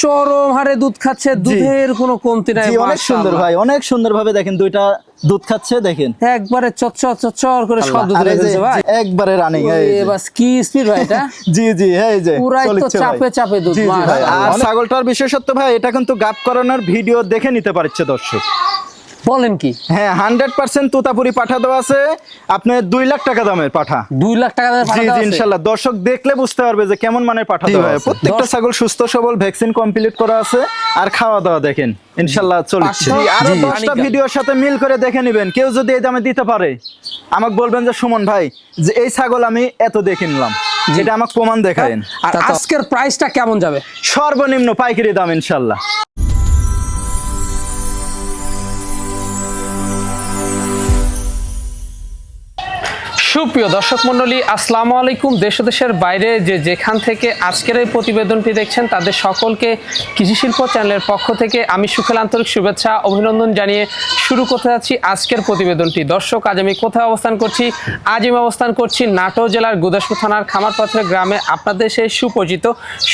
চরম হারে দুধ খাচ্ছে, দুধের কোনো কমতি নাই। অনেক সুন্দর ভাই, অনেক সুন্দর ভাবে দেখেন দুইটা দুধ খাচ্ছে, দেখেন একবারে চচ্চর করে সব দুধ দিতেছে ভাই, একবারে রানিং। এই বাস কি স্পিড ভাই এটা। জি এই যে পুরাই তো চাপে দুধ। আর ছাগলটার বিশেষত্ব ভাই, এটা কিন্তু গাব করানোর ভিডিও দেখে নিতে পারছে দর্শক। বলেন কি? হ্যাঁ, 100% তোতাপুরি পাঠা দেওয়া আছে, আপনি 2 লাখ টাকা দামের পাঠা। 2 লাখ টাকা দামের পাঠা আছে ইনশাআল্লাহ। দর্শক দেখলে বুঝতে পারবে যে কেমন মানের পাঠা দেওয়া আছে। প্রত্যেকটা ছাগল সুস্থ সবল, ভ্যাকসিন কমপ্লিট করা আছে, আর খাওয়া দাওয়া দেখেন ইনশাআল্লাহ চলছে। আরো 10টা ভিডিওর সাথে মিল করে দেখে নেবেন। কেউ যদি এই দামে দিতে পারে আমাকে বলবেন যে সুমন ভাই, যে এই ছাগল আমি এত দেখে নিলাম, যেটা আমাকে প্রমাণ দেখায়েন। আর আজকের প্রাইসটা কেমন যাবে? সর্বনিম্ন পাইকারি দাম ইনশাআল্লাহ। সুপ্রিয় দর্শক মণ্ডলী, আসসালামু আলাইকুম। দেশ ও দেশের বাইরে যেখান থেকে আজকের এই প্রতিবেদনটি দেখছেন, তাদের সকলকে কৃষি শিল্প চ্যানেলের পক্ষ থেকে আমি সুখের আন্তরিক শুভেচ্ছা অভিনন্দন জানিয়ে শুরু করতে যাচ্ছি আজকের প্রতিবেদনটি। দর্শক, আজ আমি কোথায় অবস্থান করছি? আজ আমি অবস্থান করছি নাটোর জেলার গুদাসপুর থানার খামারপাথরের গ্রামে, আপনাদের সেই সুপরিচিত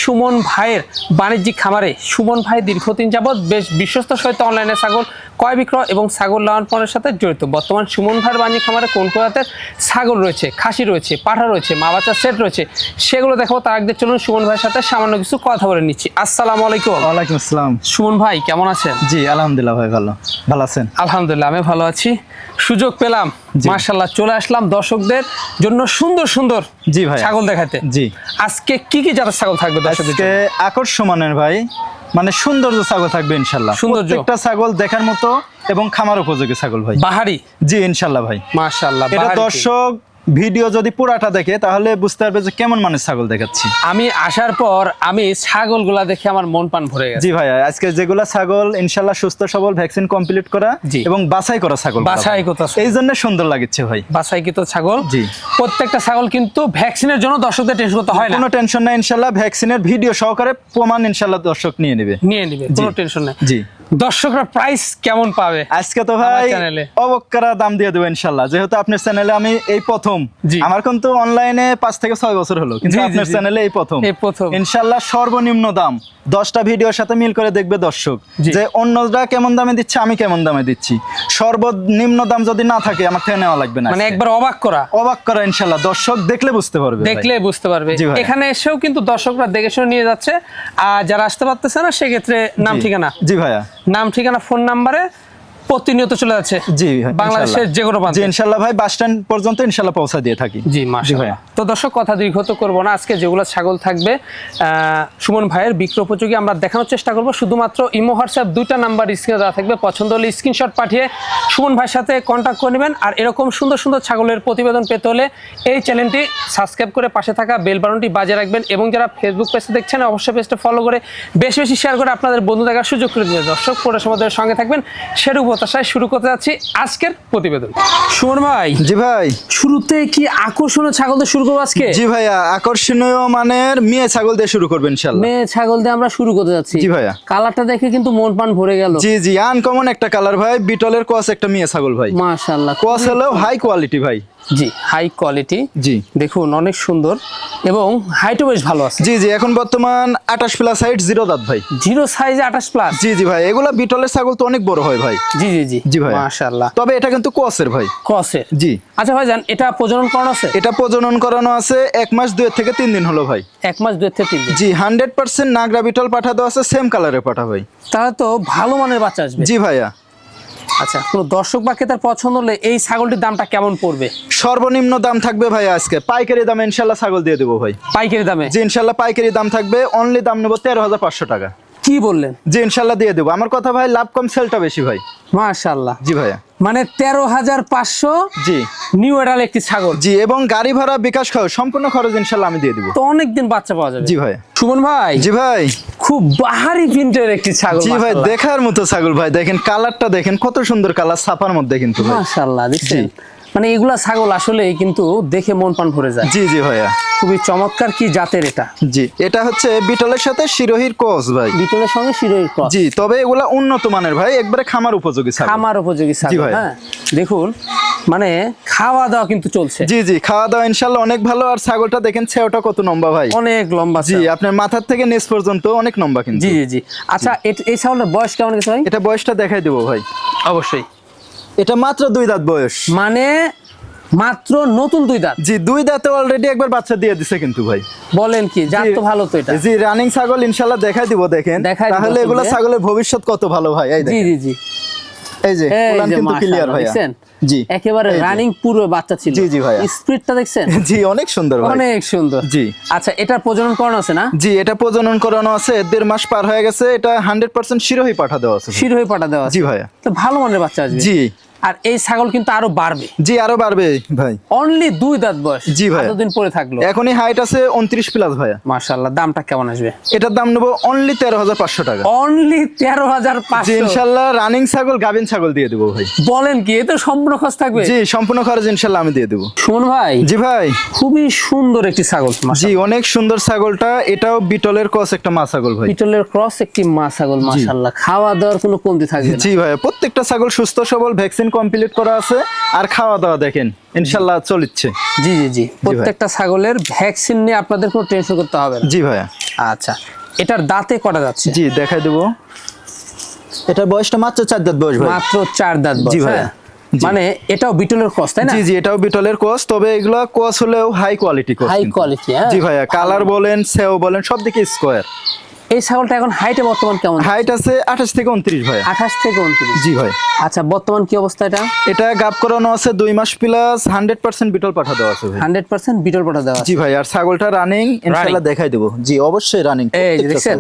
সুমন ভাইয়ের বাণিজ্যিক খামারে। সুমন ভাই দীর্ঘদিন যাবৎ বেশ বিশ্বস্ত সহিত অনলাইনে ছাগল ক্রয় বিক্রয় এবং ছাগল লালন পালনের সাথে জড়িত। বর্তমান সুমন ভাইয়ের বাণিজ্যিক খামারে কোন প্রজাতের ছাগল রয়েছে, খাসি রয়েছে, পাঠা রয়েছে, মা বাচ্চার সেট রয়েছে, সেগুলো দেখাবো। তার আগে চলুন সুমন ভাইয়ের সাথে সামান্য কিছু কথা বলে নিচ্ছি। আসসালামু আলাইকুম। ওয়ালাইকুম আসসালাম। সুমন ভাই কেমন আছেন? জি আলহামদুলিল্লাহ ভাই, ভালো আছেন? আলহামদুলিল্লাহ আমি ভালো আছি। সুযোগ পেলাম, মাশাআল্লাহ চলে আসলাম দর্শকদের জন্য সুন্দর সুন্দর জি ভাই ছাগল দেখাতে। জি, আজকে কি কি জাতের ছাগল থাকবে দর্শকদের? আজকে আকর্ষণের ভাই, মানে সৌন্দর্য ছাগল থাকবে ইনশাআল্লাহ। প্রত্যেকটা ছাগল দেখার মতো এবং খামার উপযোগী ছাগল ভাই। বাহারি? জি ইনশাআল্লাহ ভাই, মাশাআল্লাহ। এটা দর্শক ভিডিও যদি পুরাটা দেখে তাহলে বুঝতে পারবে যে কেমন মানের ছাগল দেখাচ্ছি। আমি আসার পর আমি ছাগলগুলা দেখে আমার মন প্রাণ ভরে গেছে। জি ভাই, আজকে যেগুলা ছাগল ইনশাআল্লাহ সুস্থ সবল, ভ্যাকসিন কমপ্লিট করা এবং বাছাই করা ছাগল, বাছাই করা, এই জন্য সুন্দর লাগছে ভাই। বাছাইকৃত ছাগল। জি, প্রত্যেকটা ছাগল কিন্তু ভ্যাকসিনের জন্য দর্শকদের টেনশন করতে হয় না। কোনো টেনশন নাই ইনশাআল্লাহ, ভ্যাকসিনের ভিডিও সহকারে প্রমাণ ইনশাআল্লাহ দর্শক নিয়ে নেবে, কোনো টেনশন নাই। জি, দর্শকরা প্রাইস কেমন পাবে আজকে? তো ভাই অবক্কারা দাম দিয়ে দেবো ইনশাআল্লাহ, যেহেতু আপনার চ্যানেলে আমি এই প্রথম। আমার কিন্তু অনলাইনে 5 থেকে 6 বছর হলো, কিন্তু আপনার চ্যানেলে এই প্রথম ইনশাআল্লাহ। সর্বনিম্ন দাম 10টা ভিডিওর সাথে মিল করে দেখবে দর্শক, যে অন্যরা কেমন দামে দিচ্ছে, আমি কেমন দামে দিচ্ছি। সর্বনিম্ন দাম যদি না থাকে আমার থেকে নেওয়া লাগবে না, মানে একবার অবাক করা ইনশাআল্লাহ। দর্শক দেখলে বুঝতে পারবে। এখানে এসেও কিন্তু দর্শকরা দেখে শুনে নিয়ে যাচ্ছে। আর যারা আসতে পারতেছে না, সেক্ষেত্রে নাম ঠিকানা, জি ভাইয়া, নাম ঠিকানা ফোন নাম্বারে প্রতিনিয়ত চলে যাচ্ছে। জি, বাংলাদেশের যে কোনো প্রান্তে ইনশাআল্লাহ ভাই, বাস স্ট্যান্ড পর্যন্ত ইনশাআল্লাহ পৌঁছা দিয়ে থাকি। জি মাশাআল্লাহ। তো দর্শক, কথা দীর্ঘত করব না। আজকে যেগুলো ছাগল থাকবে সুমন ভাইয়ের বিক্রয় উপযোগী আমরা দেখানোর চেষ্টা করব। শুধুমাত্র ইমো হোয়াটসঅ্যাপ 2টা নাম্বার স্ক্রিনে দেওয়া থাকবে। পছন্দ হলে স্ক্রিনশট পাঠিয়ে সুমন ভাইয়ের সাথে কন্ট্যাক্ট করে নেবেন। আর এরকম সুন্দর সুন্দর ছাগলের প্রতিবেদন পেতে হলে এই চ্যানেলটি সাবস্ক্রাইব করে পাশে থাকা বেল বাটনটি বাজিয়ে রাখবেন। এবং যারা ফেসবুক পেজে দেখছেন, অবশ্যই পেজটা ফলো করে বেশি বেশি শেয়ার করে আপনাদের বন্ধু দেখার সুযোগ করে দিন। দর্শক, পুরো সময়ের সঙ্গে থাকবেন। সেরূপ প্রত্যাশায় শুরু করতে যাচ্ছি আজকের প্রতিবেদন। সুমন ভাই, জি ভাই, শুরুতে কি আকর্ষণীয় ছাগল দিয়ে শুরু করবো আজকে? জি ভাইয়া, আকর্ষণীয় মানের মেয়ে ছাগল দিয়ে শুরু করবেন ইনশাআল্লাহ। মেয়ে ছাগল দিয়ে আমরা শুরু করতে যাচ্ছি। জি ভাইয়া, কালারটা দেখে কিন্তু মন প্রাণ ভরে গেল। জি, আনকমন একটা কালার ভাই, বিটলের ক্রস একটা মেয়ে ছাগল ভাই। মাশাআল্লাহ, ক্রস হলো হাই কোয়ালিটি ভাই। জি, হাই কোয়ালিটি। জি, দেখুন অনেক সুন্দর এবং হাইটও বেশ ভালো আছে। জি, এখন বর্তমান 28 প্লাস হাইট, 0 দাঁত ভাই। 0 সাইজে 28 প্লাস? জি ভাই, এগুলা বিটলের ছাগল তো অনেক বড় হয় ভাই। জি ভাই, মাশাআল্লাহ। তবে এটা কিন্তু ক্রসের ভাই। ক্রসের? জি। আচ্ছা ভাইজান, এটা প্রজনন করানো আছে? এটা প্রজনন করানো আছে 1 মাস 2 থেকে 3 দিন হলো ভাই। 1 মাস 2 থেকে 3 দিন? জি, 100% নাগরা বিটল পাঠা দেওয়া আছে, সেম কালারের পাঠা ভাই। তাহলে তো ভালো মানের বাচ্চা আসবে। জি ভাইয়া। আচ্ছা, কোন দর্শক বা ক্রেতার পছন্দ হলে এই ছাগলটির দামটা কেমন পড়বে? সর্বনিম্ন দাম থাকবে ভাই আজকে পাইকারি দামে ইনশাআল্লাহ ছাগল দিয়ে দেবো ভাই। পাইকারি দামে? জি ইনশাআল্লাহ পাইকারি দাম থাকবে। অনলি দাম নেব 13,500 টাকা। কি বললেন? জি ইনশাআল্লাহ দিয়ে দেবো। আমার কথা ভাই, লাভ কম সেলটা বেশি ভাই। মাশাআল্লাহ। জি ভাইয়া, মানে 13,500। জি, নিউ এডাল একটি ছাগল। জি, এবং গাড়ি ভাড়া বিকাশ খাও সম্পূর্ণ খরচ ইনশাআল্লাহ আমি দিয়ে দিব। তো অনেকদিন বাচ্চা পাওয়া যাবে। জি ভাই। সুমন ভাই। জি ভাই, খুব বাহারি প্রিন্টের একটি ছাগল। জি ভাই, দেখার মতো ছাগল ভাই। দেখেন কালারটা, দেখেন কত সুন্দর কালার, ছাপার মধ্যে কিন্তু মাশাআল্লাহ। দেখছেন মানে এগুলা ছাগল আসলে কিন্তু দেখে মন প্রাণ ভরে যায়। জি জি ভাইয়া, খুবই চমৎকার। কি জাতের এটা? জি এটা হচ্ছে বিটলের সাথে শিরোহির ক্রস ভাই। বিটলের সঙ্গে শিরোহির ক্রস। জি, তবে এগুলা উন্নত মানের ভাই, একবারে খামার উপযোগী ছাগল। খামার উপযোগী ছাগল। হ্যাঁ দেখুন, মানে খাওয়া দাওয়া কিন্তু চলছে। জি জি, খাওয়া দাওয়া ইনশাআল্লাহ অনেক ভালো। আর ছাগলটা দেখেন ছেওটা কত লম্বা ভাই, অনেক লম্বা। জি, আপনার মাথার থেকে নিচ পর্যন্ত অনেক লম্বা কিন্তু। জি জি জি। আচ্ছা, এই ছাগলের বয়স কেমন গেছে ভাই? এটা বয়সটা দেখাই দেবো ভাই। অবশ্যই। এটা মাত্র 2 দাঁত বয়স। মানে মাত্র নতুন 2 দাঁত? জি, 2 দাঁতে অলরেডি একবার বাচ্চা দিয়ে দিছে কিন্তু ভাই। বলেন কি, জাত তো ভালো তো এটা। জি, রানিং ছাগল ইনশাআল্লাহ দেখাই দিব, দেখেন তাহলে এগুলো ছাগলের ভবিষ্যৎ কত ভালো ভাই। এই দেখেন। জি জি জি। এই যে উলান কিন্তু ক্লিয়ার ভাই, দেখছেন? জি, একেবারে রানিং পুরো বাচ্চা ছিল। জি জি ভাই, স্পিডটা দেখছেন? জি অনেক সুন্দর ভাই, অনেক সুন্দর। জি। আচ্ছা, এটার প্রজনন করানো আছে না? জি, এটা প্রজনন করানো আছে, 1.5 মাস পার হয়ে গেছে। এটা 100% শিরোহী পাঠা দেওয়া আছে। শিরোহী পাঠা দেওয়া আছে? জি ভাইয়া। তো ভালো মানের বাচ্চা আসবে। জি। আর এই ছাগল কিন্তু আরো বাড়বে। জি, আরো বাড়বে ভাই। অনলি 2 দাঁত বয়স। জি ভাই, কতদিন পরে থাকলো? এখনই হাইট আছে 29 প্লাস ভাইয়া। মাশাআল্লাহ। দামটা কেমন আসবে? এটার দাম নেব অনলি 13,500 টাকা। অনলি 13,500? জি ইনশাআল্লাহ রানিং ছাগল, গাবিন ছাগল দিয়ে দেবো ভাই। বলেন কি, এতে সম্পূর্ণ খরচ থাকবে? জি, সম্পূর্ণ খরচ ইনশাআল্লাহ আমি দিয়ে দেবো। সুমন ভাই। জি ভাই। খুবই সুন্দর একটি ছাগল। জি, অনেক সুন্দর ছাগলটা। এটাও বিটলের ক্রস একটা মা ছাগল ভাই। বিটলের ক্রস একটি মা ছাগল। মাশাআল্লাহ, খাওয়া দাওয়ার কোনো কমতি থাকবে না। জি ভাই, প্রত্যেকটা ছাগল সুস্থ সবল, ভ্যাকসিন কমপ্লিট করা আছে। আর খাওয়া দাওয়া দেখেন ইনশাআল্লাহ চলছে। জি জি জি। প্রত্যেকটা ছাগলের ভ্যাকসিন নিয়ে আপনাদের কোনো টেনশন করতে হবে না। জি ভাইয়া। আচ্ছা, এটার দাঁতে কটা যাচ্ছে? জি দেখাই দেবো। এটার বয়সটা মাত্র 4 দাঁত বয়স ভাই। মাত্র 4 দাঁত বয়স। জি ভাইয়া। মানে এটাও বিটলের ক্রস, তাই না? জি জি, এটাও বিটলের ক্রস, তবে এগুলা ক্রস হলেও high quality cross. High quality. জি ভাইয়া, কালার বলেন, সেও বলেন, সব দিকে স্কয়ার। এই ছাগলটা এখন হাইটে বর্তমান কেমন? হাইট আছে 28 থেকে 29 ভাই। 28 থেকে 29? জি ভাই। আচ্ছা, বর্তমান কি অবস্থা এটা? এটা গাব করানো আছে 2 মাস প্লাস, 100% বিটল পাঠা দেওয়া আছে ভাই। 100% বিটল পাঠা দেওয়া আছে? জি ভাই। আর ছাগলটা রানিং ইনশাআল্লাহ দেখাই দেবো। জি অবশ্যই রানিং। এই দেখছেন?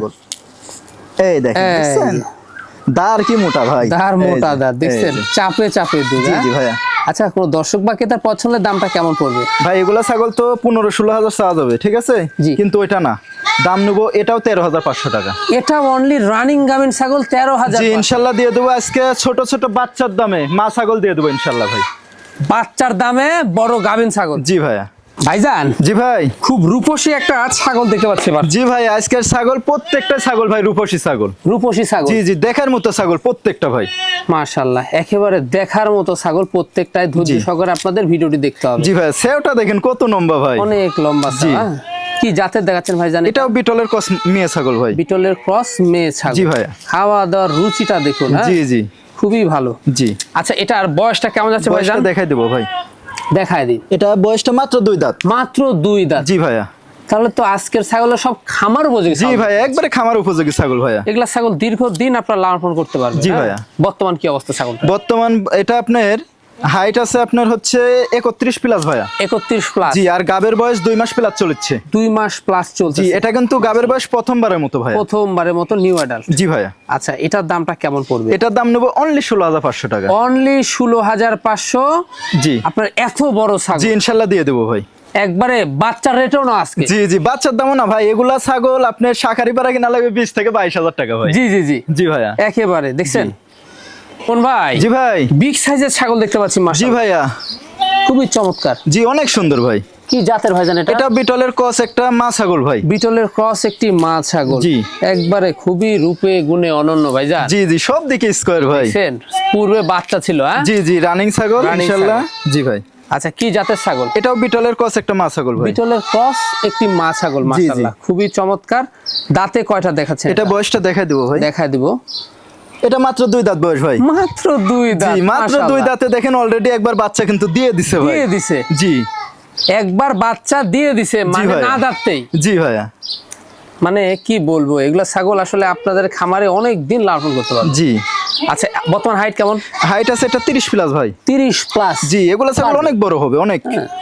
এই দেখেন দাঁড় কি মোটা ভাই, দাঁড় মোটা দাঁড় দেখছেন? চাপে চাপে দুধ। জি জি ভাইয়া। আচ্ছা, কোন দর্শক বা ক্রেতার পছন্দের দামটা কেমন পড়বে ভাই? এগুলা ছাগল তো 15-16 হাজার চাওয়া যাবে, ঠিক আছে, কিন্তু ওইটা না, দাম নেবো এটাও 13,500 টাকা। এটা অনলি রানিং গাভিন ছাগল 13,000? জি ইনশাআল্লাহ দিয়ে দেবো আজকে ছোট ছোট বাচ্চার দামে মা ছাগল দিয়ে দেবো ইনশাআল্লাহ ভাই। বাচ্চার দামে বড় গাভিন ছাগল? জি ভাইয়া। ভাইজান। জি ভাই। খুব রূপসী একটা ছাগল দেখতে পাচ্ছি এবার। জি ভাই, আজকের ছাগল প্রত্যেকটা ছাগল ভাই রূপসী ছাগল। রূপসী ছাগল? জি জি, দেখার মতো ছাগল প্রত্যেকটা ভাই। মাশাআল্লাহ, একেবারে দেখার মতো ছাগল প্রত্যেকটাই। ধৈর্য সহকারে আপনাদের ভিডিওটি দেখতে হবে। জি ভাই, সেওটা দেখেন কত লম্বা ভাই, অনেক লম্বা। জি। কি জাতের দেখাচ্ছেন ভাই জানেন? এটাও বিটলের ক্রস মেয়ে ছাগল ভাই। বিটলের ক্রস মেয়ে ছাগল। জি ভাই। খাওয়া দাওয়ার রুচিটা দেখুন। জি জি, খুবই ভালো। জি। আচ্ছা, এটার বয়সটা কেমন যাচ্ছে ভাই জান? দেখাই দেবো ভাই। দেখায় দিন। এটা বয়সটা মাত্র 2 দাঁত। মাত্র 2 দাঁত? জি ভাইয়া। তাহলে তো আজকের ছাগলের সব খামার উপযোগী। জি ভাই, একবারে খামার উপযোগী ছাগল ভাইয়া। এগুলা ছাগল দীর্ঘদিন আপনারা লালন পালন করতে পারবেন। জি ভাইয়া। বর্তমান কি অবস্থা ছাগলটা? বর্তমান এটা আপনার হাইট আছে আপনার হচ্ছে 31 প্লাস ভাইয়া। 31 প্লাস? জি। আর গাবের বয়স 2 মাস প্লাস চলছে। 2 মাস প্লাস চলছে? জি, এটা কিন্তু গাবের বয়স প্রথমবারের মতো ভাইয়া। প্রথমবারের মতো নিউ অ্যাডাল্ট? জি ভাইয়া। আচ্ছা, এটার দামটা কেমন পড়বে? এটার দাম নেব অনলি 16,500 টাকা। অনলি 16,500? জি। আপনার এত বড় ছাগল? জি ইনশাআল্লাহ দিয়ে দেবো ভাই। একবারে বাচ্চার রেটও না আজকে? জি জি, বাচ্চার দামও না ভাই। এগুলা ছাগল আপনার শাকারি পাড়া কিনা লাগবে 20 থেকে 22,000 টাকা ভাই। জি জি জি। জি ভাইয়া। একেবারে দেখছেন কোন ভাই? জি ভাই। বিগ সাইজের ছাগল দেখতে পাচ্ছি। জি ভাইয়া। খুবই চমৎকার। জি, অনেক সুন্দর ভাই। কি জাতের ভাই জানেন এটা? এটা বিটলের ক্রস একটা মা ছাগল ভাই। বিটলের ক্রস একটি মা ছাগল? জি। একবারে খুবই রূপে গুণে অনন্য ভাই জান। জি জি, সব দিকে স্কয়ার ভাই। দেখছেন পূর্বে বাচ্চা ছিল? জি জি, রানিং ছাগল ইনশাআল্লাহ। জি ভাই। আচ্ছা, কি জাতের ছাগল? এটাও বিটলের ক্রস একটা মা ছাগল ভাই। বিটলের ক্রস একটি মা ছাগল। মাশাআল্লাহ, খুবই চমৎকার। দাঁতে কয়টা দেখাচ্ছেন? এটা বয়সটা দেখাই দেবো ভাই। দেখাই দিব। এটা মাত্র 2 দাঁত বয়স ভাই। মাত্র 2 দাঁত? জি, মাত্র 2 দাঁতে দেখেন অলরেডি একবার বাচ্চা কিন্তু দিয়ে দিছে ভাই। দিয়ে দিছে? জি। একবার বাচ্চা দিয়ে দিছে মানে না দাঁততেই? জি ভাইয়া। মানে কি বলবো, এগুলা ছাগল আসলে আপনাদের খামারে অনেক দিন লালন করতে পারবে। জি। আচ্ছা, বর্তমান হাইট কেমন? হাইট আছে এটা 30 প্লাস ভাই। 30 প্লাস? জি, এগুলা ছাগল অনেক বড় হবে অনেক।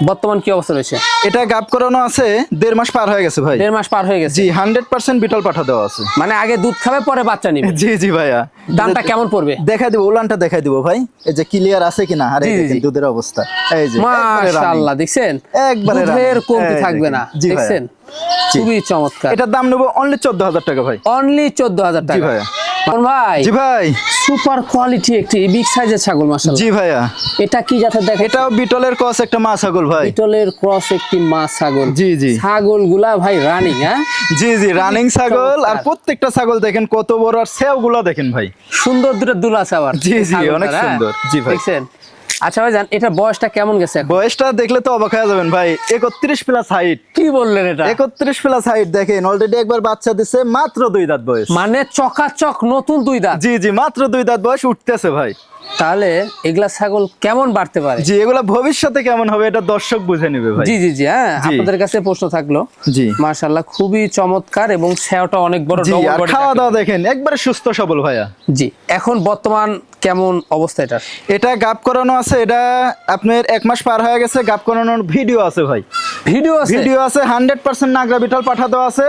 বর্তমান কি অবস্থা রয়েছে? এটা গাব করানো আছে 1.5 মাস পার হয়ে গেছে ভাই। 1.5 মাস পার হয়ে গেছে? জি। 100% বিটল পাঠা দেওয়া আছে। মানে আগে দুধ খাবে পরে বাচ্চা নিবে? জি জি ভাইয়া। দামটা কেমন পড়বে? দেখাই দিব, উলানটা দেখাই দিব ভাই। এই যে ক্লিয়ার আছে কিনা, আর এই দেখেন দুধের অবস্থা। এই যে মাশাআল্লাহ, দেখছেন একবারে দুধের কমতি থাকবে না। দেখছেন খুবই চমৎকার। এটার দাম নেব অনলি 14,000 টাকা ভাই। অনলি 14,000 টাকা? জি ভাইয়া। ভাই জি ভাই সুপার কোয়ালিটি একটি বিগ সাইজের ছাগল মাশাআল্লাহ। জি ভাইয়া এটা কি জাতের দেখেন? এটাও বিটলের ক্রস একটা মা ছাগল ভাই। বিটলের ক্রস একটি মা ছাগল। জি জি ছাগলগুলা ভাই রানিং, হ্যাঁ জি জি রানিং ছাগল। আর প্রত্যেকটা ছাগল দেখেন কত বড়, আর সেওগুলো দেখেন ভাই সুন্দর দুটো দুল আছে আবার। জি জি অনেক সুন্দর। জি ভাই দেখছেন? আচ্ছা ভাই জান এটার বয়সটা কেমন গেছে এখন? বয়সটা দেখলে তো অবাক হয়ে যাবেন ভাই। 31 প্লাস হাইট। কি বললেন এটা? 31 প্লাস হাইট দেখেন, অলরেডি একবার বাচ্চা দিছে, মাত্র 2 দাঁত বয়স। মানে চকাচক নতুন 2 দাঁত। জি জি মাত্র 2 দাঁত বয়স, উঠতেছে ভাই। তাহলে এগুলা ছাগল কেমন বাড়তে পারে? জি এগুলা ভবিষ্যতে কেমন হবে এটা দর্শক বুঝে নেবে ভাই। জি জি জি হ্যাঁ, আপনাদের কাছে প্রশ্ন থাকলো। জি মাশাআল্লাহ খুবই চমৎকার এবং সেওটা অনেক বড়, জি ডবল আর বডি। খাওয়া দাওয়া দেখেন একবারে সুস্থ সবল ভাইয়া। জি এখন বর্তমান কেমন অবস্থা এটা? এটা গাপ করানো আছে, এটা আপনার 1 মাস পার হয়ে গেছে। গাপ করানোর ভিডিও আছে ভাই, ভিডিও আছে? ভিডিও আছে 100% নাগরা বিটল পাঠা দেওয়া আছে।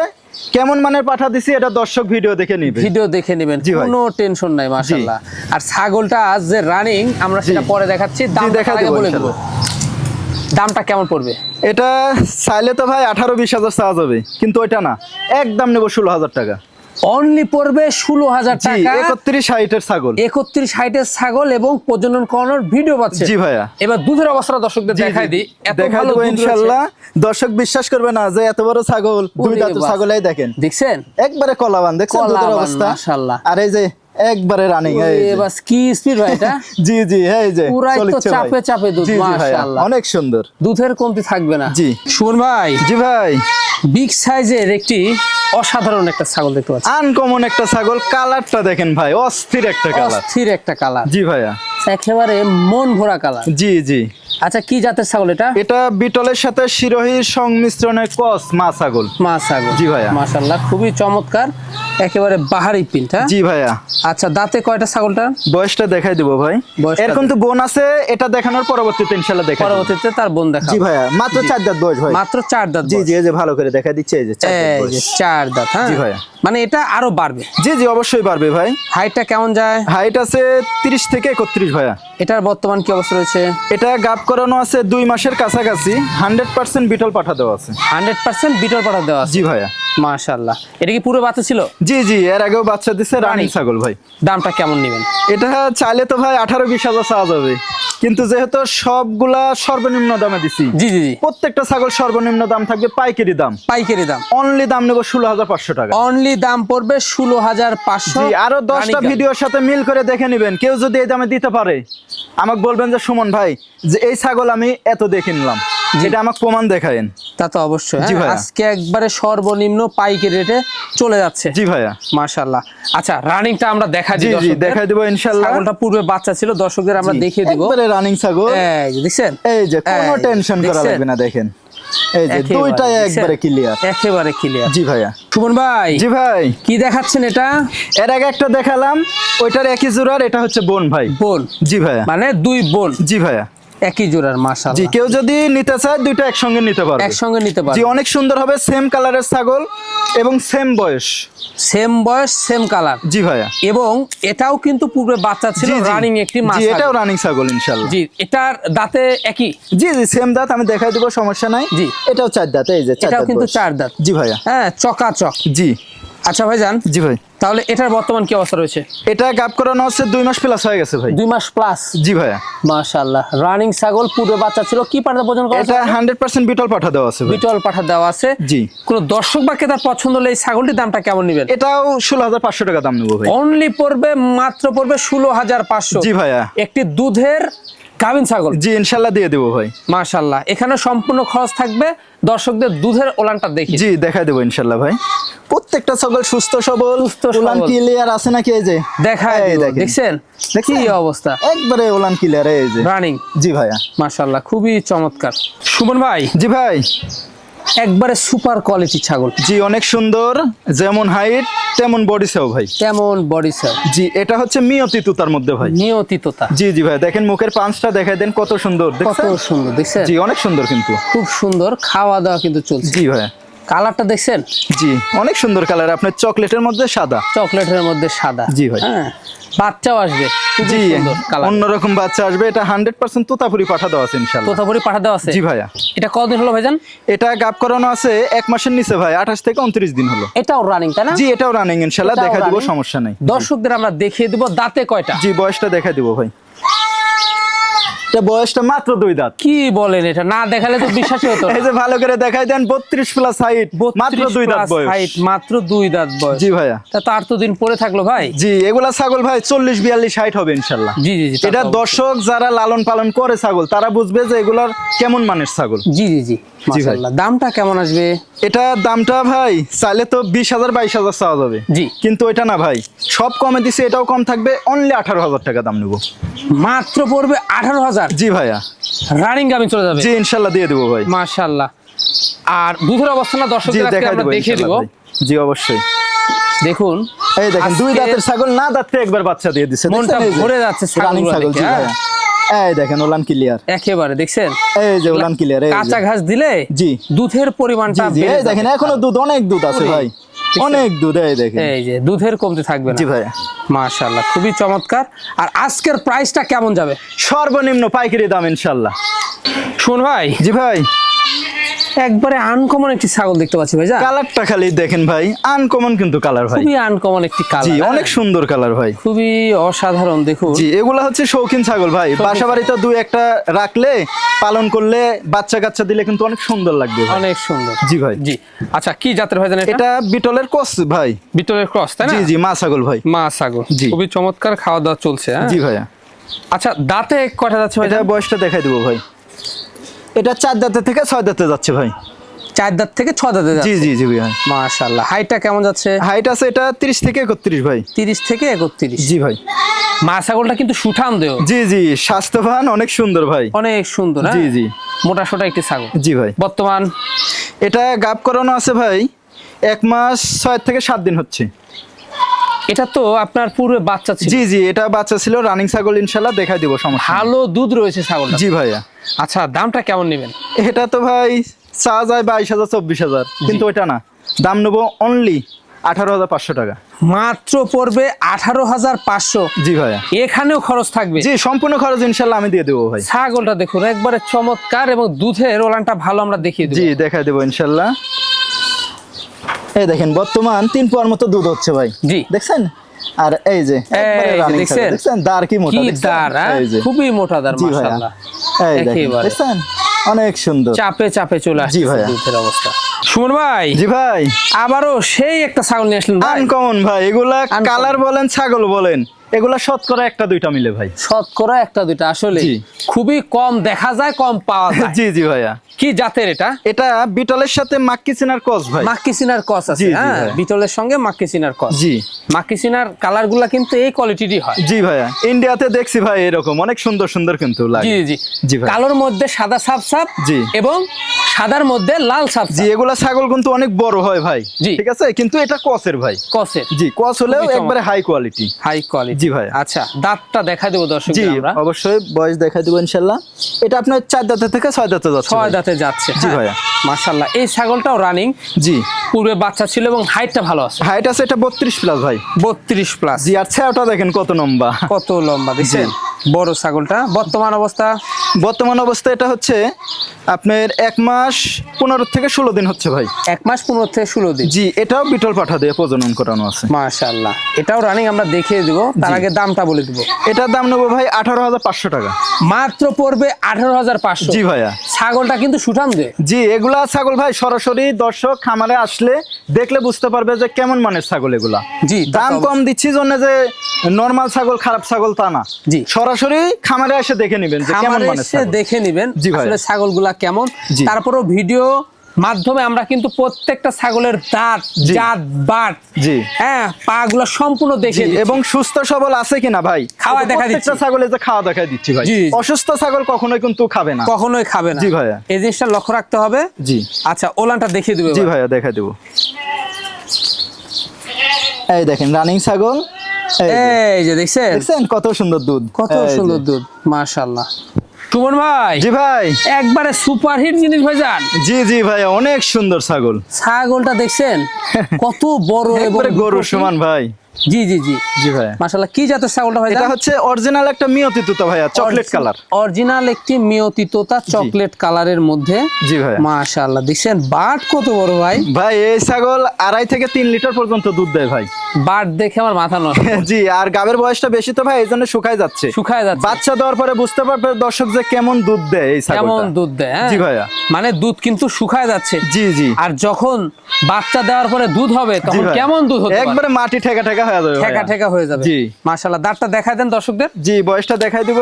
কেমন মানের পাঠা দিছি এটা দর্শক ভিডিও দেখে নিবে। ভিডিও দেখে নেবেন, কোনো টেনশন নাই মাশাআল্লাহ। আর ছাগলটা আজ যে রানিং আমরা সেটা পরে দেখাচ্ছি। দাম দেখা দেব বলে দেব। দামটা কেমন পড়বে? এটা চাইলে তো ভাই 18-20 হাজার চাওয়া যাবে, কিন্তু ওইটা না, একদম নেব 16,000 টাকা। অনলি পড়বে 16,000 টাকা। 31 হাইটের ছাগল, 31 হাইটের ছাগল এবং প্রজনন করানোর ভিডিও পাচ্ছে। জি ভাইয়া। এবার দুধের অবস্থা দর্শকদের দেখাই দিই। এত ভালো দুধ ইনশাআল্লাহ। দর্শক বিশ্বাস করবে না যে এত বড় ছাগল, 2 দাঁতের ছাগলই দেখেন, দেখছেন একবারে কলাবান, দেখছেন দুধের অবস্থা মাশাআল্লাহ। আর এই যে একবারে রানিং, এই বাস কি স্পিড ভাই এটা। জি জি এই যে পুরাই তো চাপে চাপে দুধ মাশাআল্লাহ, অনেক সুন্দর, দুধের কমতি থাকবে না। জি সুমন ভাই। জি ভাই বিগ সাইজের একটি অসাধারণ একটা ছাগল দেখতে পাচ্ছি। আনকমন একটা ছাগল, কালারটা দেখেন ভাই, অস্থির একটা কালার। অস্থির একটা কালার। জি ভাইয়া একেবারে মন ভরা কালার। জি জি আচ্ছা কি জাতের ছাগল এটা? এটা বিটলের সাথে শিরোহীর সংমিশ্রণের ক্রস মা ছাগল। মা ছাগল। জি ভাইয়া মাশাআল্লাহ খুবই চমৎকার, একেবারে বাহারি প্রিন্ট। হ্যাঁ জি ভাইয়া। আচ্ছা দাঁতে কয়টা ছাগলটা? বয়সটা দেখাই দিব ভাই। এরকম তো বোন আছে, এটা দেখানোর পরবর্তীতে ইনশাআল্লাহ দেখাই। পরবর্তীতে তার বোন দেখাবো। জি ভাইয়া মাত্র 4 দাঁত বয়স ভাই। মাত্র 4 দাঁত। জি জি এই যে ভালো করে দেখাই দিচ্ছে, এই যে 4 দাঁত বয়স। 4 দাঁত। হ্যাঁ জি ভাইয়া। মানে এটা আরো বাড়বে? জি জি অবশ্যই বাড়বে ভাই। হাইটটা কেমন যায়? হাইট আছে 30 থেকে 31 ভাইয়া। এটার বর্তমান কি অবস্থা রয়েছে? এটা গাপ করানো আছে 2 মাসের কাছাকাছি, 100% বিটল পাঠা দেওয়া আছে। 100% বিটল পাঠা দেওয়া আছে। জি ভাইয়া। মাশাআল্লাহ। এটা কি পুরো বাচ্চা ছিল? জি জি এর আগেও বাচ্চা দিছে, রানিং ছাগল ভাই। দামটা কেমন নেবেন? এটা চাইলে তো ভাই 18-20 হাজার চাওয়া যাবে, কিন্তু যেহেতু সবগুলা সর্বনিম্ন দামে দিছি। জি জি জি প্রত্যেকটা ছাগল সর্বনিম্ন দাম থাকবে পাইকারি দাম। পাইকারি দাম অনলি দাম নেব 16,500 টাকা। অনলি দাম পড়বে 16,500। জি আরো 10টা ভিডিওর সাথে মিল করে দেখে নেবেন। কেউ যদি এই দামে দিতে পারে আমাকে বলবেন যে সুমন ভাই যে এই ছাগল আমি এত দেখে নিলাম, যেটা আমাকে প্রমাণ দেখায়েন। তা তো অবশ্যই। জি ভাইয়া। আজকে একবারে সর্বনিম্ন পাইকারি রেটে চলে যাচ্ছে। জি ভাইয়া মাশাআল্লাহ। আচ্ছা রানিংটা আমরা দেখাই দিই। জি দেখাই দেব ইনশাআল্লাহ। ছাগলটা পূর্বে বাচ্চা ছিল, দর্শকদের আমরা দেখিয়ে দিব। একবারে রানিং ছাগল। এই যে দেখছেন, এই যে কোনো টেনশন করা লাগবে না, দেখেন এই যে দুইটাই একবারে ক্লিয়ার, একেবারে ক্লিয়ার। জি ভাইয়া। সুমন ভাই। জি ভাই। কি দেখাচ্ছেন এটা? এর আগে একটা দেখালাম, ওইটার একই জোড়ার, এটা হচ্ছে বোন ভাই। বোন? জি ভাইয়া। মানে 2 বোন? জি ভাইয়া একই জোড়ার। মাশাআল্লাহ। জি কেউ যদি নিতে চায় দুইটা একসঙ্গে নিতে পারবে। একসঙ্গে নিতে পারবে। জি অনেক সুন্দর হবে, সেম কালারের ছাগল এবং সেম বয়স। সেম বয়স সেম কালার। জি ভাইয়া। এবং এটাও কিন্তু পূর্বে বাচ্চা ছিল, রানিং একটি মা ছাগল। জি এটাও রানিং ছাগল ইনশাআল্লাহ। জি এটার দাঁতে একই? জি জি সেম দাঁত, আমি দেখাই দেব, সমস্যা নাই। জি এটাও 4 দাঁত, এই যে 4 দাঁত। এটাও কিন্তু 4 দাঁত। জি ভাইয়া। হ্যাঁ চকাচক। জি। আচ্ছা ভাইজান। জি ভাই। তাহলে এটার বর্তমান কি অবস্থা রয়েছে? এটা গাপ করানো হচ্ছে 2 মাস প্লাস হয়ে গেছে ভাই। 2 মাস প্লাস? জি ভাইয়া। মাশাআল্লাহ রানিং ছাগল, পূর্বে বাচ্চা ছিল। কি পাঠা প্রজনন করা? এটা 100% বিটল পাঠা দেওয়া আছে ভাই। বিটল পাঠা দেওয়া আছে। জি। কোন দর্শক বা ক্রেতার পছন্দ হলে এই ছাগলটির দামটা কেমন নেবেন? এটাও 16,500 টাকা দাম নেব ভাই। অনলি পড়বে মাত্র পড়বে 16,500। জি ভাইয়া। একটি দুধের গাভীন ছাগল। জি ইনশাআল্লাহ দিয়ে দেব ভাই। মাশাআল্লাহ। এখানে সম্পূর্ণ খরচ থাকবে, দর্শকদের দুধের ওলানটা দেখি। জি দেখাই দেব ইনশাআল্লাহ ভাই। প্রত্যেকটা ছাগল সুস্থ সবল, ওলান ক্লিয়ার আছে নাকি, এই যে দেখাই দেব। দেখছেন কি অবস্থা, একবারে ওলান ক্লিয়ার, এই যে রানিং। জি ভাইয়া। মাশাআল্লাহ খুবই চমৎকার। সুমন ভাই। জি ভাই। একবারে সুপার কোয়ালিটি ছাগল। জি অনেক সুন্দর, যেমন হাইট তেমন বডি সেও ভাই। তেমন বডি সেও। জি এটা হচ্ছে নিয়তি তোতার মধ্যে ভাই। নিয়তি তোতা। জি জি ভাই দেখেন মুখের পাঁচটা দেখাই দেন, কত সুন্দর দেখছেন? কত সুন্দর দেখছেন? জি অনেক সুন্দর, কিন্তু খুব সুন্দর। খাওয়া দাওয়া কিন্তু চলছে। জি ভাই। কালারটা দেখছেন? জি অনেক সুন্দর কালার, আপনার চকলেটের মধ্যে সাদা। চকলেটের মধ্যে সাদা। জি ভাই। হ্যাঁ বাচ্চাও আসবে, জি অন্যরকম বাচ্চা আসবে। এটা 100% তোতাপুরি পাঠা দেওয়া আছে ইনশাআল্লাহ। তোতাপুরি পাঠা দেওয়া আছে? জি ভাইয়া। এটা কতদিন হলো ভাইজান? এটা গাব করানো আছে 1 মাসের নিচে ভাই, 28 থেকে 29 দিন হলো। এটাও রানিং তাই না? জি এটাও রানিং ইনশাআল্লাহ, দেখা দিব, সমস্যা নাই। দর্শকদের আমরা দেখিয়ে দিব দাঁতে কয়টা। জি বয়সটা দেখা দিব ভাই। এটা বয়সটা মাত্র 2 দাঁত। কি বলেন, এটা না দেখালে তো বিশ্বাসই হতো না। এই যে ভালো করে দেখাই দেন, 32 প্লাস হাইট, মাত্র 2 দাঁত বয়স। হাইট মাত্র 2 দাঁত বয়স। জি ভাইয়া। তা তার তো দিন পরে থাকলো ভাই। জি এগুলা ছাগল ভাই 40 42 হাইট হবে ইনশাআল্লাহ। জি জি জি। এটা দর্শক যারা লালন পালন করে ছাগল তারা বুঝবে যে এগুলার কেমন মানের ছাগল। জি জি জি মাশাআল্লাহ। দামটা কেমন আসবে? এটা দামটা ভাই চাইলে তো 20,000 22,000 চাওয়া যাবে। জি কিন্তু এটা না ভাই, সব কমে দিছে, এটাও কম থাকবে, অনলি 18,000 টাকা দাম নেব। মাত্র পড়বে 18,000? জি ভাইয়া। রানিং গামিন চলে যাবে? জি ইনশাআল্লাহ দিয়ে দেব ভাই। মাশাআল্লাহ। আর দুধের অবস্থাটা দর্শকদের আজকে আমরা দেখিয়ে দেব। জি অবশ্যই। দেখুন এই দেখেন 2 দাঁতের ছাগল, না দাঁতে একবার বাচ্চা দিয়ে দিছে, মনটা ভরে যাচ্ছে রানিং ছাগল। জি ভাইয়া। এই দেখেন ওলান ক্লিয়ার একেবারে, দেখছেন এই যে ওলান ক্লিয়ার। এই কাঁচা ঘাস দিলে জি দুধের পরিমাণটা বেড়ে যায়। এই দেখেন এখনো দুধ, অনেক দুধ আছে ভাই, অনেক দুধ। এই দেখেন এই যে দুধের কমতে থাকবে না। জি ভাই মাশাআল্লাহ, খুবই চমৎকার। আর আজকের প্রাইসটা কেমন যাবে? সর্বনিম্ন পাইকারি দাম ইনশাআল্লাহ। শুন ভাই। জি ভাই। একবারে আনকমন একটি ছাগল দেখতে পাচ্ছি ভাই। কালারটা খালি দেখেন ভাই, আনকমন কিন্তু কালার ভাই, খুবই আনকমন একটি কালার। জি অনেক সুন্দর কালার ভাই, খুবই অসাধারণ। দেখুন জি এগুলা হচ্ছে শৌখিন ছাগল ভাই, বাসা বাড়িতে 2-1টা রাখলে পালন করলে বাচ্চা কাচ্চা দিলে কিন্তু অনেক সুন্দর লাগবে, অনেক সুন্দর। জি ভাই। জি আচ্ছা, কি জাতের ভাই জানেন? এটা বিটলের ক্রস ভাই। বিটলের ক্রস তাই না? জি জি মা ছাগল ভাই। মা ছাগল, জি খুবই চমৎকার, খাওয়া দাওয়া চলছে। জি ভাইয়া। আচ্ছা দাঁতে কয়টা যাচ্ছে ভাই? এটা বয়সটা দেখাই দেবো ভাই। এটা 4 দাঁতে থেকে 6 দাঁতে যাচ্ছে ভাই। 4 দাঁত থেকে 6 দাঁতে যাচ্ছে? জি জি জি ভাই। মাশাআল্লাহ। হাইটটা কেমন যাচ্ছে? হাইট আছে এটা 30 থেকে 31 ভাই। 30 থেকে 31? জি ভাই। মা ছাগলটা কিন্তু সুঠাম দেহ। জি জি স্বাস্থ্যবান, অনেক সুন্দর ভাই, অনেক সুন্দর। জি জি মোটা সোটা একটি ছাগল। জি ভাই। বর্তমান এটা গাব করানো আছে ভাই 1 মাস 6 থেকে 7 দিন হচ্ছে। এটা তো আপনার পূর্বে বাচ্চা ছিল? জি জি এটা বাচ্চা ছিল, রানিং ছাগল ইনশাআল্লাহ, দেখাই দিব, সমস্যা নেই। ভালো দুধ রয়েছে ছাগলটা। জি ভাইয়া। আচ্ছা দামটা কেমন নেবেন? এটা তো ভাই চা যায় 22,000 24,000, কিন্তু ওইটা না, দাম নেবো অনলি 18,500 টাকা। মাত্র পড়বে 18,500? জি ভাইয়া। এখানেও খরচ থাকবে? জি সম্পূর্ণ খরচ ইনশাআল্লাহ আমি দিয়ে দেবো ভাই। ছাগলটা দেখুন একবারে চমৎকার, এবং দুধের ওলানটা ভালো, আমরা দেখিয়ে দেব। জি দেখাই দেবো ইনশাআল্লাহ। এই দেখেন বর্তমান 3 পোয়ার মতো দুধ হচ্ছে ভাই। জি দেখছেন? আর এই যে দেখছেন দাঁড় কি মোটা, খুবই মোটা দাঁড় মাশাআল্লাহ। এই দেখছেন অনেক সুন্দর, চাপে চাপে চলে আসছে দুধের অবস্থা। সুমন ভাই। জি ভাই। আবারও সেই একটা ছাগল নিয়ে আসলেন ভাই। আনকমন ভাই, এগুলা কালার বলেন ছাগল বলেন এগুলা শতকরা 1-2টা মিলে ভাই। শতকরা 1-2টা? আসলে খুবই কম দেখা যায়, কম পাওয়া যায়। জি জি ভাইয়া। কি জাতের এটা? এটা বিটলের সাথে মাক্কিচিনার ক্রস ভাই। মাক্কিচিনার ক্রস আছে? হ্যাঁ, বিটলের সঙ্গে মাক্কিচিনার ক্রস। জি। মাক্কিচিনার কালারগুলা কিন্তু এই কোয়ালিটিরই হয়। জি ভাইয়া, ইন্ডিয়াতে দেখছি ভাই এরকম অনেক সুন্দর সুন্দর কিন্তু লাগে। জি জি জি ভাই। কালোর মধ্যে সাদা ছাপ ছাপ, জি, এবং সাদার মধ্যে লাল ছাপ। জি এগুলা ছাগল কিন্তু অনেক বড় হয় ভাই। জি ঠিক আছে, কিন্তু এটা ক্রসের ভাই। ক্রসের? জি ক্রস হলেও একবারে হাই কোয়ালিটি। High quality. জি ভাই। আচ্ছা দাঁতটা দেখাই দেব দর্শকদের আমরা। জি অবশ্যই বয়স দেখাই দেব ইনশাআল্লাহ। এটা আপনার 4 দাঁতে থেকে 6 দাঁতে যাচ্ছে। 6 দাঁতে যাচ্ছে? জি ভাইয়া। মাশাআল্লাহ। এই ছাগলটাও রানিং? জি। পূর্বে বাচ্চা ছিল এবং হাইটটা ভালো আছে? হাইট আছে এটা 32 প্লাস ভাই। 32 প্লাস? জি। আর ছাওটা দেখেন কত লম্বা, কত লম্বা দেখছেন বড় ছাগলটা। বর্তমান অবস্থা? বর্তমান অবস্থা এটা হচ্ছে আপনার 1 মাস 15 থেকে 16 দিন হচ্ছে ভাই। 1 মাস 15 থেকে 16 দিন? জি। এটাও বিটল পাঠা দিয়ে প্রজনন করানো আছে। মাশাআল্লাহ। এটাও রানিং, আমরা দেখিয়ে দেব। তার আগে দামটা বলে দেব। এটার দাম নেবো ভাই 18,500 টাকা। মাত্র পড়বে 18,500? জি ভাইয়া। ছাগলটা কিন্তু সুঠাম দেহ। জি এগুলা ছাগল ভাই সরাসরি দর্শক খামারে আসলে দেখলে বুঝতে পারবে যে কেমন মানের ছাগল এগুলা। জি। দাম কম দিচ্ছি জন্য যে নরমাল ছাগল খারাপ ছাগল তা না। জি সরাসরি খামারে এসে দেখে নেবেন যে কেমন মানের ছাগল, দেখে নেবেন আসলে ছাগলগুলা কেমন। তারপরও ভিডিও মাধ্যমে আমরা কিন্তু প্রত্যেকটা ছাগলের দাঁত, জাত, বাট, জি হ্যাঁ পা গুলা সম্পূর্ণ দেখে দিচ্ছি, এবং সুস্থ সবল আছে কিনা ভাই খাওয়া দেখা দিচ্ছি। প্রত্যেকটা ছাগলে যে খাওয়া দেখা দিচ্ছি ভাই। অসুস্থ ছাগল কখনোই কিন্তু খাবে না, কখনোই খাবে না। জি ভাইয়া। এই জিনিসটা লক্ষ্য রাখতে হবে। জি। আচ্ছা ওলানটা দেখিয়ে দিবে? জি ভাইয়া দেখাই দেব। এই দেখেন রানিং ছাগল। এই যে দেখছেন কত সুন্দর দুধ, কত সুন্দর দুধ মাশাআল্লাহ। সুমন ভাই। জি ভাই। একবারে সুপার হিট জিনিস ভাইজান। জি জি ভাই অনেক সুন্দর ছাগল। ছাগলটা দেখছেন কত বড়, এবং গরুর সমান ভাই। জি জি জি জি ভাই মাশাআল্লাহ। কি জাতের ছাগলটা ভাই? এটা হচ্ছে অরিজিনাল একটা মিয়তি তোতা ভাইয়া, চকলেট কালার। অরিজিনাল একটি মিয়তি তোতা চকলেট কালারের মধ্যে। জি ভাই মাশাআল্লাহ। দেখছেন বাট কত বড় ভাই? ভাই এই ছাগল 2.5 থেকে 3 লিটার পর্যন্ত দুধ দেয় ভাই। বাট দেখে আমার মাথা নষ্ট। জি, আর গাবের বয়সটা বেশি তো ভাই, এইজন্য শুকায় যাচ্ছে। বাচ্চা দেওয়ার পরে বুঝতে পারবে দর্শক যে কেমন দুধ দেয় এই ছাগলটা। কেমন দুধ দেয়? জি ভাইয়া, মানে দুধ কিন্তু শুকায় যাচ্ছে। জি জি। আর যখন বাচ্চা দেওয়ার পরে দুধ হবে তখন কেমন দুধ হবে? একবারে মাটি ঠেকা ঠেকা হয়ে যাবে। ঠেকা ঠেকা হয়ে যাবে। জি মাশাআল্লাহ। দাঁতটা দেখায় দেন দর্শকদের। জি, বয়সটা দেখাই দিব।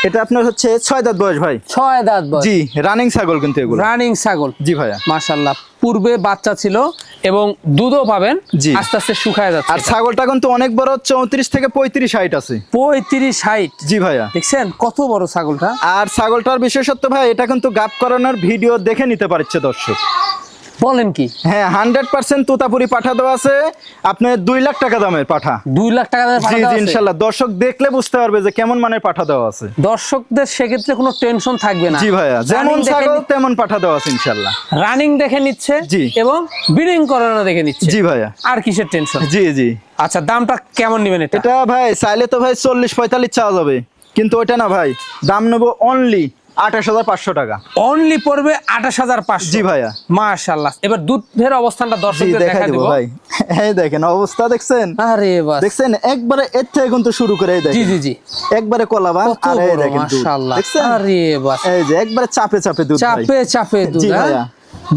এটা আপনার হচ্ছে 6 দাঁত বয়স ভাই। 6 দাঁত বয়স। জি, রানিং ছাগল কিন্তু এগুলো। রানিং ছাগল। জি ভাইয়া মাশাআল্লাহ। পূর্বে বাচ্চা ছিল এবং দুধও পাবেন। আস্তে আস্তে শুকায় যাচ্ছে। আর ছাগলটা কিন্তু অনেক বড়, 34 থেকে 35 হাইট আছে। 35 হাইট। জি ভাইয়া। দেখছেন কত বড় ছাগলটা। আর ছাগলটার বিশেষত্ব ভাই, এটা কিন্তু গাব করানোর ভিডিও দেখে নিতে পারছে দর্শক। বলেন কি? হ্যাঁ, 100% তোতাপুরি পাঠা দেওয়া আছে। আপনি 2 লাখ টাকা দামের পাঠা। 2 লাখ টাকা দামের পাঠা দেওয়া আছে। জি ইনশাআল্লাহ, দর্শক দেখলে বুঝতে পারবে যে কেমন মানের পাঠা দেওয়া আছে। দর্শকদের সেক্ষেত্রে কোনো টেনশন থাকবে না। জি ভাইয়া, যেমন ছাগল তেমন পাঠা দেওয়া আছে ইনশাআল্লাহ। রানিং দেখে নিচ্ছে এবং ব্রিডিং করানো দেখে নিচ্ছে। জি ভাইয়া। আর কিসের টেনশন? জি জি। আচ্ছা, দামটা কেমন নেবেন এটা? এটা ভাই চাইলে তো ভাই 40-45 চাওয়া যাবে, কিন্তু ওটা না ভাই, দাম নেবো অনলি 28,500 টাকা। অনলি পড়বে 28,500। জি ভাইয়া। মাশাআল্লাহ। এবার দুধের অবস্থানটা দর্শকদের দেখাই দেব ভাই। এই দেখেন অবস্থা, দেখছেন? আরে বাস, দেখছেন একবারে এর থেকে কিন্তু শুরু করে, এই দেখেন। জি জি জি, একবারে কলাবান। আর এই দেখেন দুধ, মাশাআল্লাহ। দেখছেন? আরে বাস, এই যে একবারে চাপে চাপে দুধ, চাপে চাপে দুধ। জি ভাইয়া,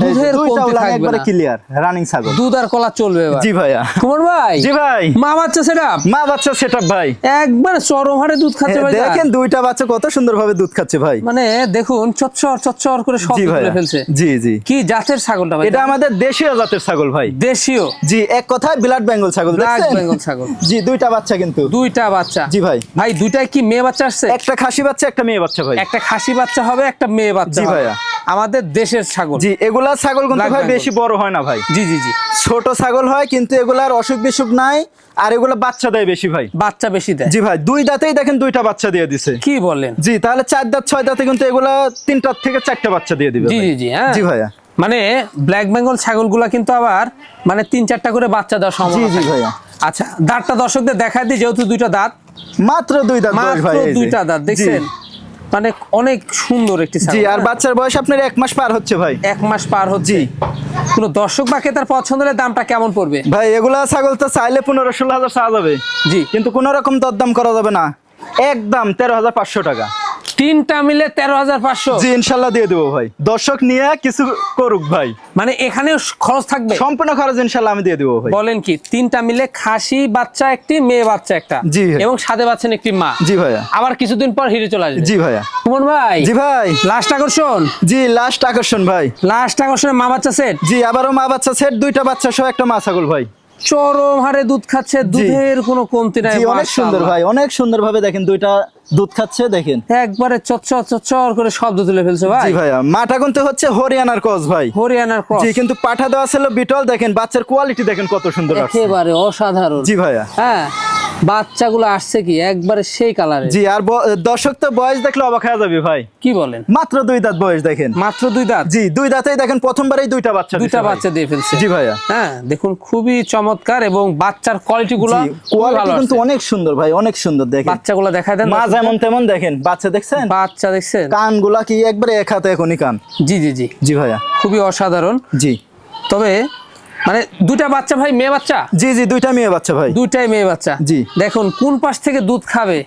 দুধের কমতি থাকবে একবারে না। ক্লিয়ার রানিং ছাগল। দুধ আর কলা চলবে এবার। জি ভাইয়া। কুমার ভাই। জি ভাই। মা বাচ্চা সেটআপ। মা বাচ্চা সেটআপ ভাই। একবার চরম হারে দুধ খাচ্ছে ভাই। দেখেন দুইটা বাচ্চা কত সুন্দরভাবে দুধ খাচ্ছে ভাই। মানে দেখুন চচ্চর চচ্চর করে সব তুলে ফেলছে। জি জি। কি জাতের ছাগলটা ভাই? এটা আমাদের দেশীয় জাতের ছাগল ভাই। দেশীয়? জি, এক কথায় ব্লাড বেঙ্গল ছাগল। ব্লাড বেঙ্গল ছাগল। জি, দুইটা বাচ্চা কিন্তু। দুইটা বাচ্চা। জি ভাই। ভাই দুইটাই কি মেয়ে বাচ্চা আসছে? একটা খাসি বাচ্চা, একটা মেয়ে বাচ্চা ভাই। একটা খাসি বাচ্চা হবে, একটা মেয়ে বাচ্চা। জি ভাইয়া। আমাদের দেশের ছাগল। জি, এগুলা ছাগল কিন্তু ভাই বেশি বড় হয় না ভাই। জি জি জি। ছোট ছাগল হয়, কিন্তু এগুলার অসুখ বিসুখ নাই। আর এগুলা বাচ্চা দেয় বেশি ভাই। বাচ্চা বেশি দেয়। জি ভাই, 2 দাঁতেই দেখেন 2টা বাচ্চা দিয়ে দিছে। কি বলেন? জি, তাহলে 4 দাঁত 6 দাঁতে কিন্তু এগুলা 3টা থেকে 4টা বাচ্চা দিয়ে দিবে। জি জি জি। হ্যাঁ জি ভাইয়া। মানে ব্ল্যাক বেঙ্গল ছাগলগুলা কিন্তু আবার মানে 3-4টা করে বাচ্চা দেওয়ার সম্ভাবনা। জি জি ভাইয়া। আচ্ছা, দাঁতটা দর্শকদের দেখাই দিই, যেহেতু 2টা দাঁত। মাত্র 2 দাঁত বয়স ভাই। মাত্র 2টা দাঁত, দেখছেন? মানে অনেক সুন্দর একটি ছাগল। জি, আর বাচ্চার বয়স আপনার 1 মাস পার হচ্ছে ভাই। 1 মাস পার হচ্ছে। কোন দর্শক বা ক্রেতার পছন্দ হলে দামটা কেমন পড়বে ভাই? এগুলা ছাগল তো চাইলে 15-16 হাজার চাওয়া যাবে। জি, কিন্তু কোন রকম দরদাম করা যাবে না, একদম 13,500 টাকা। 3টা মিলে 13,500। জি ইনশাআল্লাহ দিয়ে দেবো ভাই। দর্শক নিয়ে কিছু করুক ভাই। মানে এখানেও খরচ থাকবে? সম্পূর্ণ খরচ ইনশাআল্লাহ আমি দিয়ে দেবো ভাই। বলেন কি? 3টা মিলে খাসি বাচ্চা একটি, মেয়ে বাচ্চা একটা। জি, এবং সাথে বাচ্চা একটি মা। জি ভাইয়া। আবার কিছুদিন পর হিরে চলে আসবে। জি ভাইয়া। কুমন ভাই। জি ভাই। লাস্ট আকর্ষণ। জি, লাস্ট আকর্ষণ ভাই। লাস্ট আকর্ষণে মা বাচ্চা সেট। জি, আবারও মা বাচ্চা সেট, 2টা বাচ্চা সহ একটা মা ছাগল ভাই। চরম হারে দুধ খাচ্ছে, দুধের কোনো কমতি নাই। অনেক সুন্দর ভাই, অনেক সুন্দর ভাবে দেখেন 2টা দুধ খাচ্ছে, দেখেন একবারে চচ্চর চচ্চর করে শব্দ তুলে ফেলছে ভাই। জি ভাইয়া। মাটা কিন্তু হচ্ছে হরিয়ানার ক্রস ভাই। হরিয়ানার ক্রস। জি, কিন্তু পাঠা দেওয়া ছিল বিটল। দেখেন বাচ্চার কোয়ালিটি দেখেন কত সুন্দর আছে, একেবারে অসাধারণ। জি ভাইয়া। হ্যাঁ, বাচ্চাগুলো আসছে কি একবারে সেই কালারে। জি, আর দর্শক তো বয়স দেখলে অবাক হয়ে যাবে ভাই। কি বলেন? মাত্র 2 দাঁত বয়স, দেখেন মাত্র 2 দাঁত। জি, 2 দাঁতেই দেখেন প্রথমবারই 2টা বাচ্চা দিছে। 2টা বাচ্চা দিয়ে ফেলছে। জি ভাইয়া। হ্যাঁ, দেখুন খুবই চমৎকার এবং বাচ্চার কোয়ালিটি গুলো কোয়ালিটি কিন্তু অনেক সুন্দর ভাই, অনেক সুন্দর। দেখেন বাচ্চাগুলো দেখায় দেন। মা যেমন তেমন, দেখেন বাচ্চা দেখছেন? বাচ্চা দেখছেন? কানগুলা কি একবারে এক হাতে এখনই কান। জি জি জি। জি ভাইয়া। খুবই অসাধারণ। জি। তবে মানে 2টা বাচ্চা ভাই, মেয়ে বাচ্চা? জি জি, 2টা মেয়ে বাচ্চা ভাই। 2টাই মেয়ে বাচ্চা। জি। দেখুন কোন পাশ থেকে দুধ খাবে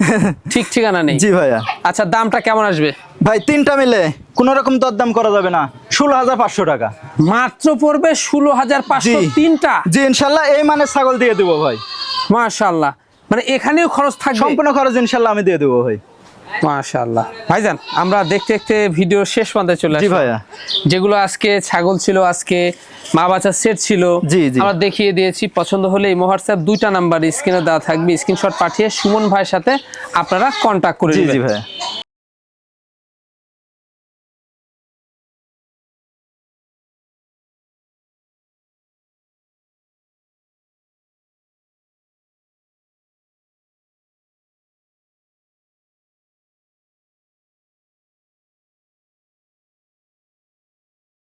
ঠিক ঠিকানা নেই। জি ভাইয়া। আচ্ছা, দামটা কেমন আসবে ভাই? 3টা মিলে কোন রকম দরদাম করা যাবে না, 16,500 টাকা মাত্র পড়বে। 16,500 3টা। জি ইনশাআল্লাহ, এই মানে ছাগল দিয়ে দেবো ভাই। মাশাআল্লাহ। মানে এখানেও খরচ থাকবে? সম্পূর্ণ খরচ ইনশাআল্লাহ আমি দিয়ে দেবো ভাই। মাশাআল্লাহ। ভাইজান, আমরা দেখতে দেখতে ভিডিও শেষ পর্যায়ে চলে আসলাম। জি ভাইয়া। যেগুলো আজকে ছাগল ছিল, আজকে মা বাচ্চা সেট ছিল, জি জি, আমরা দেখিয়ে দিয়েছি। পছন্দ হলে এই হোয়াটসঅ্যাপ 2টা নাম্বার স্ক্রিনে দেওয়া থাকবে, স্ক্রিনশট পাঠিয়ে সুমন ভাইয়ের সাথে আপনারা কন্টাক্ট করে নেবেন। জি জি ভাইয়া।